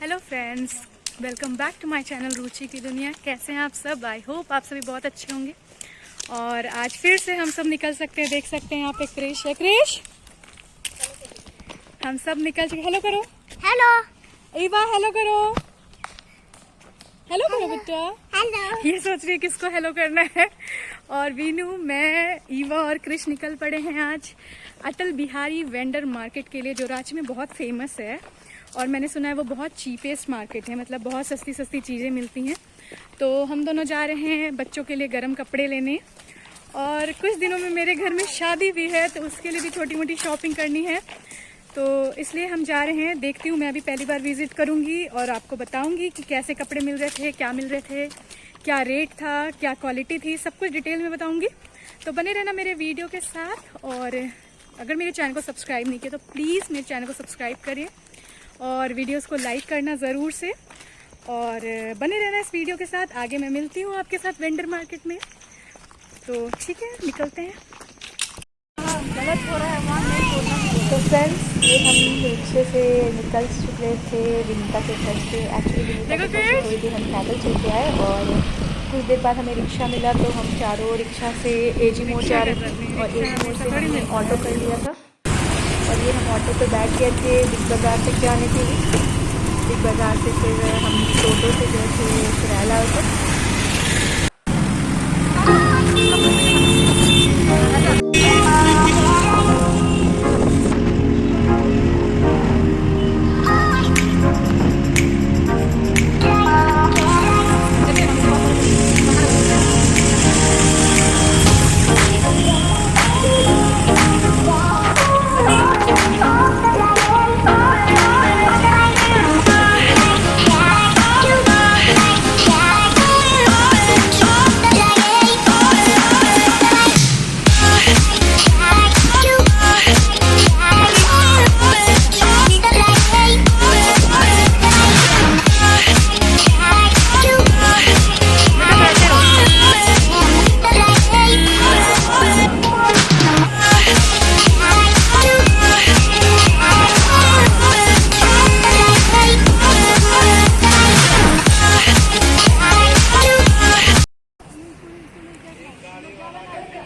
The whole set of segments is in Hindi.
Hello friends, welcome back to my channel Ruchi की दुनिया। कैसे हैं आप सब? आई होप आप सभी बहुत अच्छे होंगे। और आज फिर से हम सब निकल सकते हैं। देख सकते हैं यहाँ पे क्रिश है। क्रिश, हम सब निकल चुके। हेलो करो। हेलो ईवा, हेलो करो। हेलो करो बेटा। हेलो। ये सोच रही है किसको हेलो करना है। और वीनू, मैं, ईवा और क्रिश निकल पड़े हैं आज अटल बिहारी वेंडर मार्केट के लिए, जो रांची में बहुत फेमस है। और मैंने सुना है वो बहुत चीपेस्ट मार्केट है, मतलब बहुत सस्ती सस्ती चीज़ें मिलती हैं। तो हम दोनों जा रहे हैं बच्चों के लिए गर्म कपड़े लेने। और कुछ दिनों में मेरे घर में शादी भी है, तो उसके लिए भी छोटी मोटी शॉपिंग करनी है। तो इसलिए हम जा रहे हैं। देखती हूँ, मैं अभी पहली बार विजिट करूँगी और आपको बताऊँगी कि कैसे कपड़े मिल रहे थे, क्या मिल रहे थे, क्या रेट था, क्या क्वालिटी थी, सब कुछ डिटेल में बताऊँगी। तो बने रहना मेरे वीडियो के साथ। और अगर मेरे चैनल को सब्सक्राइब नहीं किया तो प्लीज़ मेरे चैनल को सब्सक्राइब करिए और वीडियोस को लाइक करना ज़रूर से। और बने रहना इस वीडियो के साथ। आगे मैं मिलती हूँ आपके साथ वेंडर मार्केट में। तो ठीक है, निकलते हैं। गलत हो रहा है वहाँ, नहीं बोलना। तो फ्रेंड्स, ये हम रिक्शे से निकल चुके थे विनीता के घर से। एक्चुअली विनीता के घर से थोड़ी देर हम पैदल चल के आए और कुछ देर बाद हमें रिक्शा मिला, तो हम चारों रिक्शा से एजी मोड़ जा रहे थे। और एजी मोड़ से हमने ऑटो कर लिया था। और ये हम ऑटो पे बैठ गए थे बिग बाज़ार तक जाने के लिए। बिग बाज़ार से फिर हम टोटो से गए थे किराया तक।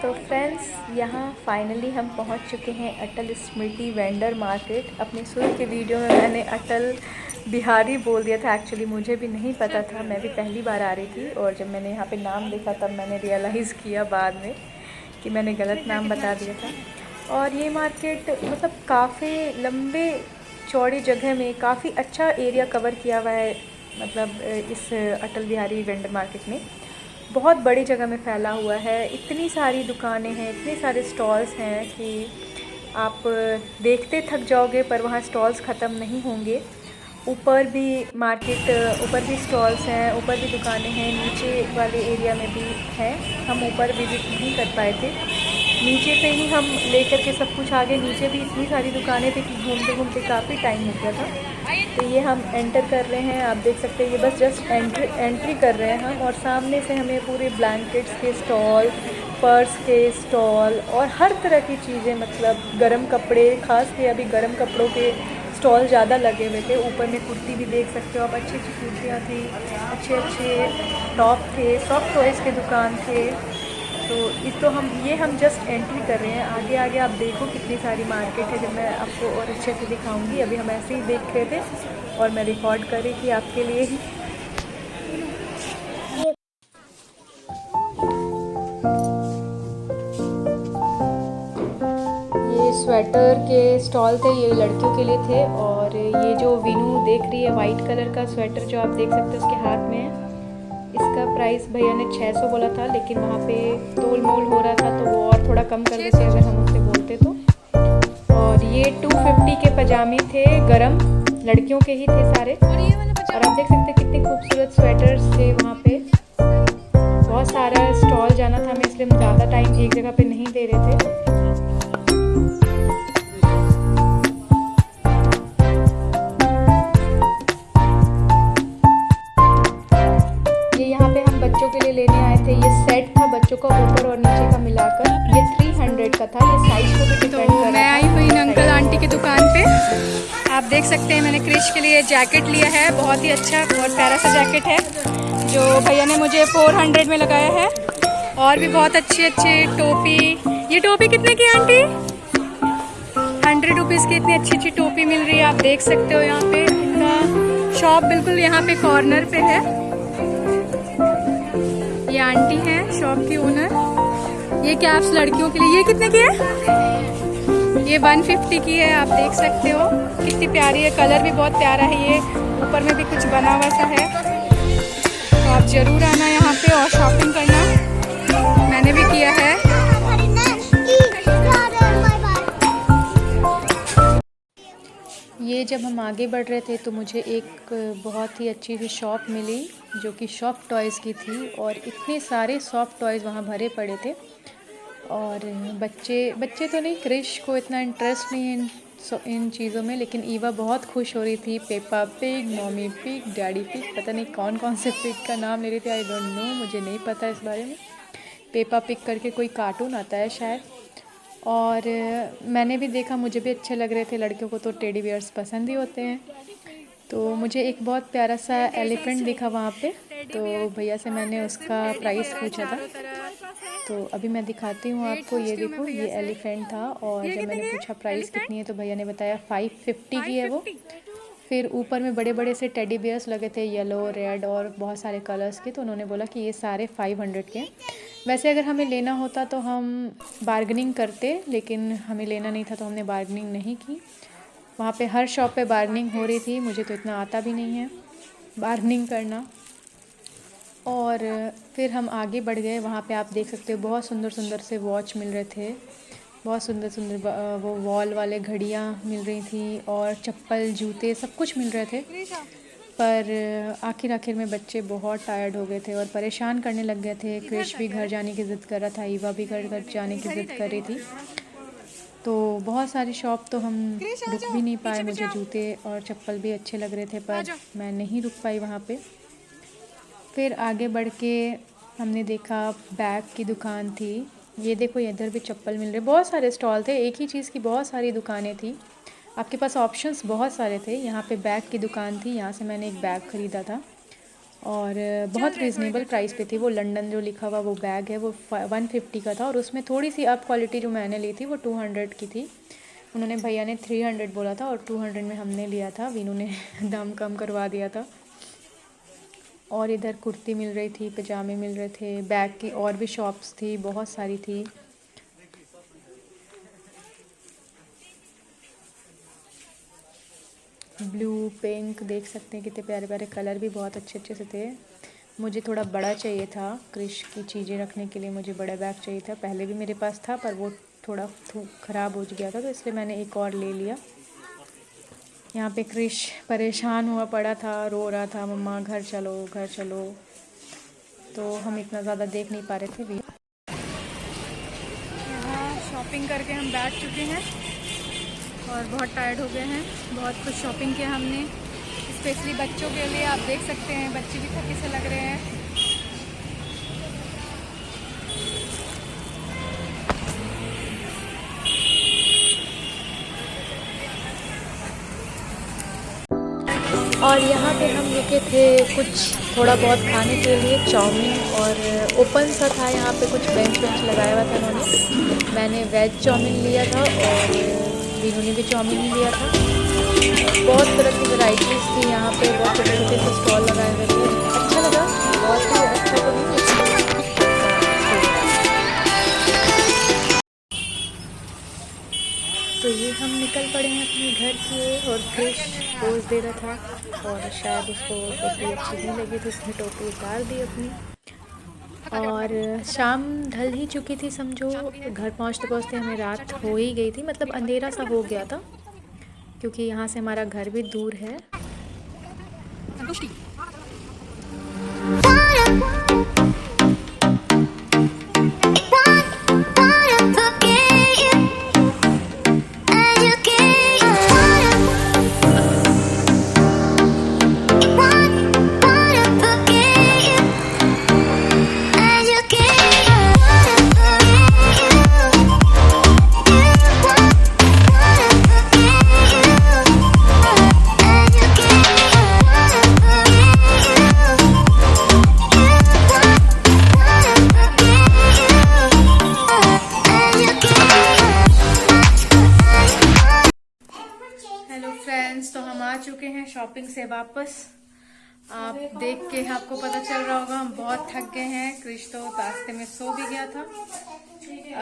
तो फ्रेंड्स, यहाँ फाइनली हम पहुँच चुके हैं अटल स्मृति वेंडर मार्केट। अपने शुरू के वीडियो में मैंने अटल बिहारी बोल दिया था। एक्चुअली मुझे भी नहीं पता था, मैं भी पहली बार आ रही थी। और जब मैंने यहाँ पे नाम देखा तब मैंने रियलाइज़ किया बाद में कि मैंने गलत नाम बता दिया था। और ये मार्केट मतलब काफ़ी लंबे चौड़ी जगह में काफ़ी अच्छा एरिया कवर किया हुआ है। मतलब इस अटल बिहारी वेंडर मार्केट में बहुत बड़ी जगह में फैला हुआ है। इतनी सारी दुकानें हैं, इतने सारे स्टॉल्स हैं कि आप देखते थक जाओगे, पर वहाँ स्टॉल्स ख़त्म नहीं होंगे। ऊपर भी मार्केट, ऊपर भी स्टॉल्स हैं, ऊपर भी दुकानें हैं, नीचे वाले एरिया में भी हैं। हम ऊपर विजिट नहीं कर पाए थे, नीचे से ही हम लेकर के सब कुछ आगे। नीचे भी इतनी सारी दुकानें थी कि घूमते घूमते काफ़ी टाइम हो गया था। तो ये हम एंटर कर रहे हैं, आप देख सकते हैं। ये बस जस्ट एंट्री कर रहे हैं हम। और सामने से हमें पूरे ब्लैंकेट्स के स्टॉल, पर्स के स्टॉल और हर तरह की चीज़ें, मतलब गर्म कपड़े, ख़ास के अभी गर्म कपड़ों के स्टॉल ज़्यादा लगे हुए थे। ऊपर में कुर्ती भी देख सकते हो आप, अच्छी अच्छी कुर्तियाँ थी, अच्छे अच्छे टॉप थे, सॉफ्ट टॉयज़ के दुकान थे। तो ये हम जस्ट एंट्री कर रहे हैं। आगे आगे आप देखो कितनी सारी मार्केट है, जब मैं आपको और अच्छे से दिखाऊंगी। अभी हम ऐसे ही देख रहे थे और मैं रिकॉर्ड कर रही थी आपके लिए ही। ये स्वेटर के स्टॉल थे, ये लड़कियों के लिए थे। और ये जो वीनू देख रही है वाइट कलर का स्वेटर जो आप देख सकते हो उसके हाथ में है, इसका प्राइस भैया ने 600 बोला था, लेकिन वहाँ पे तोल मोल हो रहा था तो वो और थोड़ा कम कर देते अगर हम उससे बोलते तो। और ये 250 के पजामे थे, गरम, लड़कियों के ही थे सारे। और आप देख सकते हैं कितने खूबसूरत स्वेटर्स थे वहाँ पे। बहुत सारा स्टॉल जाना था हमें, इसलिए हम ज़्यादा टाइम एक जगह पे नहीं दे रहे थे। बच्चों के लिए लेने आए थे। ये सेट था बच्चों का ऊपर और नीचे का मिलाकर, ये 300 का था। ये साइज को भी डिपेंड कर रहा है। मैं आई हुई अंकल आंटी की दुकान पे, आप देख देख सकते हैं मैंने क्रिश के लिए जैकेट लिया है, बहुत ही अच्छा, बहुत प्यारा सा जैकेट है जो भैया ने मुझे 400 में लगाया है। और भी बहुत अच्छी अच्छी टोपी, ये टोपी कितने की आंटी? 100 रुपीज़ की इतनी अच्छी अच्छी टोपी मिल रही है, आप देख सकते हो। यहाँ पे इनका शॉप बिल्कुल यहाँ पे कॉर्नर पे है। ये आंटी हैं शॉप की ओनर। ये कैप्स लड़कियों के लिए, ये कितने की है? ये 150 की है, आप देख सकते हो कितनी प्यारी है, कलर भी बहुत प्यारा है। ये ऊपर में भी कुछ बना हुआ सा है, तो आप ज़रूर आना यहाँ पे और शॉपिंग करना, मैंने भी किया है। ये जब हम आगे बढ़ रहे थे तो मुझे एक बहुत ही अच्छी सी शॉप मिली जो कि सॉफ्ट टॉयज़ की थी, और इतने सारे सॉफ्ट टॉयज़ वहाँ भरे पड़े थे। और बच्चे तो नहीं, क्रिश को इतना इंटरेस्ट नहीं है इन चीज़ों में, लेकिन ईवा बहुत खुश हो रही थी। Peppa pig, mummy pig, daddy pig, पता नहीं कौन कौन से पिग का नाम ले रही थी, आई डोंट नो, मुझे नहीं पता इस बारे में। पेपा पिग करके कोई कार्टून आता है शायद। और मैंने भी देखा, मुझे भी अच्छे लग रहे थे, लड़कियों को तो टेडी बियर्स पसंद ही होते हैं। तो मुझे एक बहुत प्यारा सा एलिफेंट दिखा वहाँ पे, तो भैया से मैंने उसका प्राइस पूछा था। तो अभी मैं दिखाती हूँ आपको, ये देखो, ये एलिफेंट था। और जब मैंने पूछा प्राइस कितनी है तो भैया ने बताया 550 की है वो। फिर ऊपर में बड़े बड़े से टेडी बियर्स लगे थे, येलो, रेड और बहुत सारे कलर्स के, तो उन्होंने बोला कि ये सारे 500 के हैं। वैसे अगर हमें लेना होता तो हम बार्गेनिंग करते, लेकिन हमें लेना नहीं था तो हमने बार्गेनिंग नहीं की। वहाँ पे हर शॉप पे बार्गेनिंग हो रही थी, मुझे तो इतना आता भी नहीं है बार्गेनिंग करना। और फिर हम आगे बढ़ गए, वहाँ पे आप देख सकते हो बहुत सुंदर सुंदर से वॉच मिल रहे थे, बहुत सुंदर सुंदर वो वॉल वाले घड़ियाँ मिल रही थी, और चप्पल, जूते, सब कुछ मिल रहे थे। पर आखिर में बच्चे बहुत टायर्ड हो गए थे और परेशान करने लग गए थे। क्रिश भी घर जाने की ज़िद कर रहा था, ईवा भी घर जाने की ज़िद कर रही थी। तो बहुत सारी शॉप तो हम रुक भी नहीं पाए, मुझे जूते और चप्पल भी अच्छे लग रहे थे पर मैं नहीं रुक पाई वहाँ पे। फिर आगे बढ़ के हमने देखा बैग की दुकान थी, ये देखो इधर भी चप्पल मिल रहे, बहुत सारे स्टॉल थे, एक ही चीज़ की बहुत सारी दुकानें थी, आपके पास ऑप्शंस बहुत सारे थे। यहाँ पे बैग की दुकान थी, यहाँ से मैंने एक बैग ख़रीदा था और बहुत रीज़नेबल प्राइस पे थी। वो लंदन जो लिखा हुआ वो बैग है, वो 150 का था, और उसमें थोड़ी सी अप क्वालिटी जो मैंने ली थी वो 200 की थी। उन्होंने, भैया ने 300 बोला था और 200 में हमने लिया था, वीनू ने दाम कम करवा दिया था। और इधर कुर्ती मिल रही थी, पजामे मिल रहे थे, बैग की और भी शॉप्स थी, बहुत सारी थी। ब्लू, पिंक, देख सकते हैं कितने प्यारे प्यारे कलर भी बहुत अच्छे अच्छे से थे। मुझे थोड़ा बड़ा चाहिए था, क्रिश की चीज़ें रखने के लिए मुझे बड़ा बैग चाहिए था, पहले भी मेरे पास था पर वो थोड़ा ख़राब हो गया था, तो इसलिए मैंने एक और ले लिया। यहाँ पे क्रिश परेशान हुआ पड़ा था, रो रहा था, मम्मा घर चलो घर चलो, तो हम इतना ज़्यादा देख नहीं पा रहे थे भी। यहाँ शॉपिंग करके हम बैठ चुके हैं और बहुत टायर्ड हो गए हैं, बहुत कुछ शॉपिंग किया हमने, स्पेशली बच्चों के लिए। आप देख सकते हैं बच्चे भी थके से लग रहे हैं। और यहाँ पे हम रुके थे कुछ थोड़ा बहुत खाने के लिए, चाउमीन, और ओपन सा था यहाँ पे, कुछ बेंच लगाया हुआ था उन्होंने। मैंने वेज चाउमीन लिया था और वीनू ने भी चाउमीन लिया था। बहुत तरह की वैराइटीज़ थी यहाँ पे, बहुत छोटे छोटे से स्टॉल लगाए हुए थे, अच्छा लगा, बहुत ही अच्छा तो नहीं। तो ये हम निकल पड़े हैं अपने घर की ओर, और क्रिश पोज दे रहा था और शायद उसको टोपी अच्छी नहीं लगी तो उसने टोपी उतार दी अपनी। और शाम ढल ही चुकी थी समझो, घर पहुंचते पहुंचते हमें रात हो ही गई थी, मतलब अंधेरा सा हो गया था, क्योंकि यहाँ से हमारा घर भी दूर है। चुके हैं शॉपिंग से वापस। आप देख के आपको पता चल रहा होगा हम बहुत थक गए हैं। क्रिश तो रास्ते में सो भी गया था।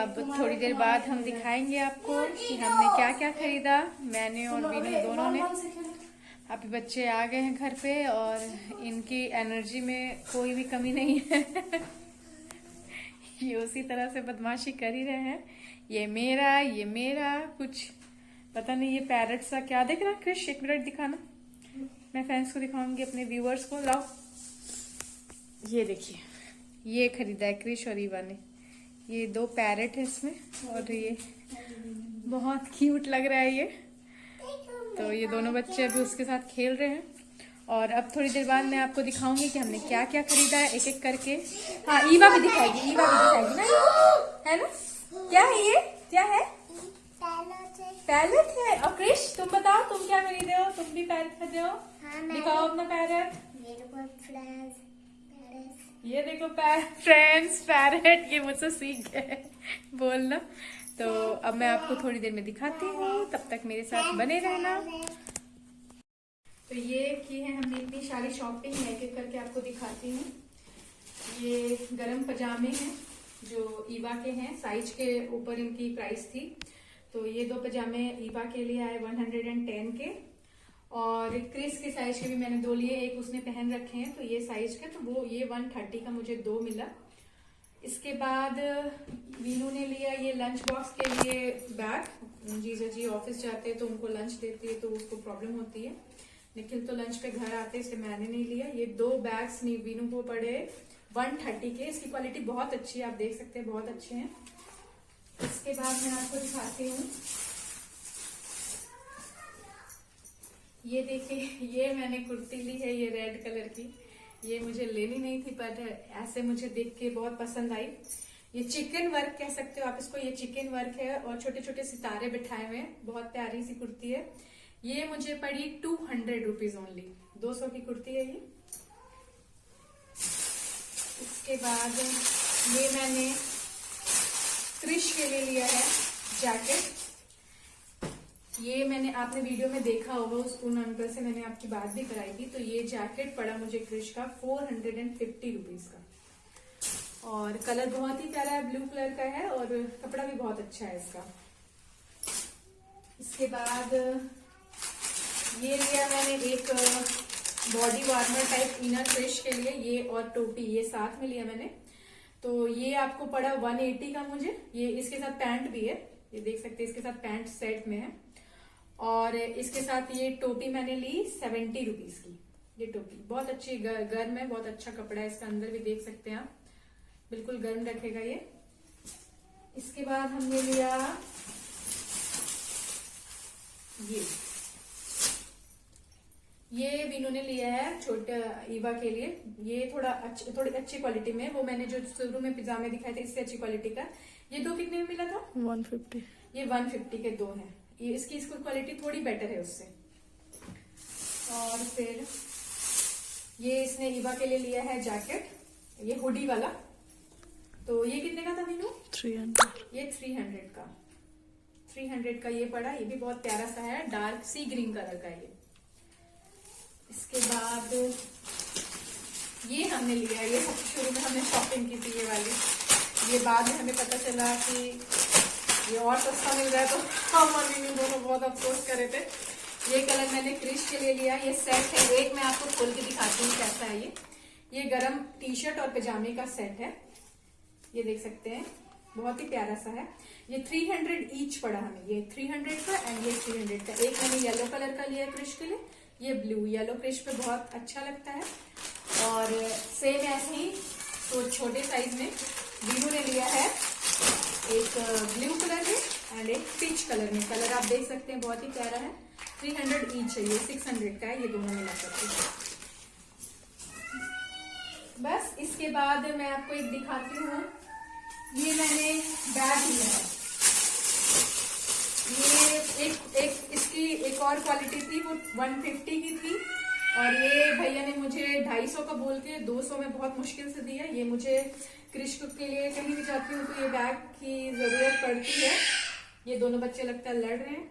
अब थोड़ी देर बाद हम दिखाएंगे आपको कि हमने क्या क्या खरीदा, मैंने और वीनू दोनों ने। अभी बच्चे आ गए हैं घर पे और इनकी एनर्जी में कोई भी कमी नहीं है। ये उसी तरह से बदमाशी कर ही रहे हैं। ये मेरा कुछ पता नहीं। ये पैरट सा क्या देख रहा है क्रिश? एक मिनट दिखाना, मैं फैंस को दिखाऊंगी, अपने व्यूअर्स को। लाओ, ये देखिए, ये खरीदा है क्रिश और ईवा ने। ये 2 पैरट है इसमें और ये बहुत क्यूट लग रहा है ये। तो ये दोनों बच्चे अभी उसके साथ खेल रहे हैं और अब थोड़ी देर बाद मैं आपको दिखाऊंगी कि हमने क्या क्या खरीदा है एक एक करके। हाँ, ईवा भी दिखाएगी ना, है ना? क्या है ये? क्या है? पैरेट है। और क्रिश तुम बताओ, तुम क्या खरीदे हो? तुम भी पैरेट खरीदे हो? दिखाओ अपना पैरेट। ये देखो फ्रेंड्स पैरेट, ये मुझसे सीख गए बोलना। तो अब मैं आपको थोड़ी देर में दिखाती हूँ, तब तक मेरे साथ बने रहना। तो ये की है हमने इतनी सारी शॉपिंग, एक एक करके आपको दिखाती हूँ। ये गरम पजामे हैं जो ईवा के हैं, साइज के ऊपर इनकी प्राइस थी। तो ये 2 पजामे ईवा के लिए आए 110 के, और क्रिस के साइज के भी मैंने 2 लिए। एक उसने पहन रखे हैं तो ये साइज के, तो वो ये 130 का मुझे 2 मिला। इसके बाद वीनू ने लिया ये लंच बॉक्स के लिए बैग। जीजा जी ऑफिस जाते हैं तो उनको लंच देती है तो उसको प्रॉब्लम होती है। निखिल तो लंच पे घर आते, इसलिए मैंने नहीं लिया। ये 2 बैग्स वीनू को पड़े 130 के। इसकी क्वालिटी बहुत अच्छी है, आप देख सकते हैं, बहुत अच्छे हैं। इसके बाद मैं आपको दिखाती हूँ, ये देखिए, ये मैंने कुर्ती ली है, ये रेड कलर की। ये मुझे लेनी नहीं थी पर ऐसे मुझे देख के बहुत पसंद आई। ये चिकन वर्क कह सकते हो आप इसको, ये चिकन वर्क है और छोटे छोटे सितारे बिठाए हुए हैं। बहुत प्यारी सी कुर्ती है। ये मुझे पड़ी 200 रुपीज ओनली, 200 की कुर्ती है ये। इसके बाद ये मैंने क्रिश के लिए लिया है जैकेट। ये मैंने, आपने वीडियो में देखा होगा, उस उन अंकल से मैंने आपकी बात भी कराई थी। तो ये जैकेट पड़ा मुझे क्रिश का 450 रुपीज का, और कलर बहुत ही प्यारा है, ब्लू कलर का है और कपड़ा भी बहुत अच्छा है इसका। इसके बाद ये लिया मैंने एक body warmer type inner Krish के लिए, ये और टोपी, ये साथ में लिया मैंने। तो ये आपको पड़ा 180 का मुझे। ये इसके साथ पैंट भी है, ये देख सकते हैं, इसके साथ पैंट सेट में है। और इसके साथ ये टोपी मैंने ली 70 रुपीज की। ये टोपी बहुत अच्छी, गर्म है, बहुत अच्छा कपड़ा है। इसका अंदर भी देख सकते हैं आप, बिल्कुल गर्म रखेगा ये। इसके बाद हमने लिया ये वीनू ने लिया है छोटे ईवा के लिए। ये थोड़ी अच्छी क्वालिटी में, वो मैंने जो शुरू में पिजामे दिखाए थे इससे अच्छी क्वालिटी का। ये 2 कितने में मिला था? 150। ये 150 के 2 हैं। ये इसकी क्वालिटी थोड़ी बेटर है उससे। और फिर ये इसने ईवा के लिए लिया है जैकेट, ये हुडी वाला। तो ये कितने का था वीनू? 300। ये 300 का ये पड़ा। ये भी बहुत प्यारा सा है, डार्क सी ग्रीन कलर का ये। इसके बाद ये हमने लिया, ये सबसे शुरू में हमने शॉपिंग की थी ये वाली। ये बाद में हमें पता चला कि ये और सस्ता मिल रहा है, तो हम और वीनू दोनों बहुत अफसोस कर रहे थे। ये कलर मैंने क्रिश के लिए लिया। ये सेट है, एक मैं आपको खोल के दिखाती हूँ कैसा है ये गरम टी शर्ट और पजामे का सेट है, ये देख सकते हैं, बहुत ही प्यारा सा है। ये 300 ईच पड़ा हमें, ये 300 का एंड ये 300 का। एक मैंने येलो कलर का लिया क्रिश के लिए, ये ब्लू, येलो क्रिश पे बहुत अच्छा लगता है। और सेम ऐसे ही तो छोटे साइज में वीनू ने लिया है एक ब्लू कलर में एंड एक पीच कलर में। कलर आप देख सकते हैं, बहुत ही प्यारा है। 300 ईच है, ये 600 का है, ये दोनों मिला करके। बस इसके बाद मैं आपको एक दिखाती हूँ, ये मैंने बैग लिया है। ये एक इसकी एक और क्वालिटी थी, वो 150 की थी, और ये भैया ने मुझे 250 का बोल के 200 में बहुत मुश्किल से दिया। ये मुझे क्रिश के लिए कहीं भी जाती हूँ तो ये बैग की जरूरत पड़ती है। ये दोनों बच्चे लगता है लड़ रहे हैं,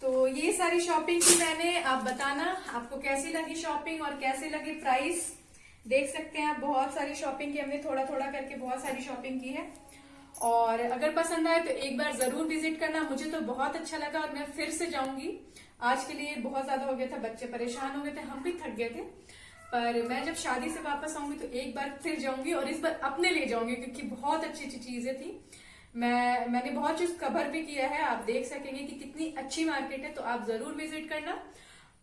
तो ये सारी शॉपिंग की मैंने, आप बताना आपको कैसी लगी शॉपिंग और कैसे लगी प्राइस। देख सकते हैं आप, बहुत सारी शॉपिंग की हमने, थोड़ा थोड़ा करके बहुत सारी शॉपिंग की है। और अगर पसंद आए तो एक बार जरूर विजिट करना। मुझे तो बहुत अच्छा लगा और मैं फिर से जाऊंगी। आज के लिए बहुत ज्यादा हो गया था, बच्चे परेशान हो गए थे, हम भी थक गए थे। पर मैं जब शादी से वापस आऊंगी तो एक बार फिर जाऊंगी और इस बार अपने ले जाऊंगी, क्योंकि बहुत अच्छी अच्छी चीजें थी। मैंने बहुत चीज कवर भी किया है, आप देख सकेंगे कि कितनी अच्छी मार्केट है। तो आप जरूर विजिट करना।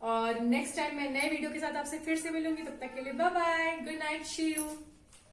और नेक्स्ट टाइम मैं नए वीडियो के साथ आपसे फिर से मिलूंगी। तब तक के लिए bye bye, good night, see you.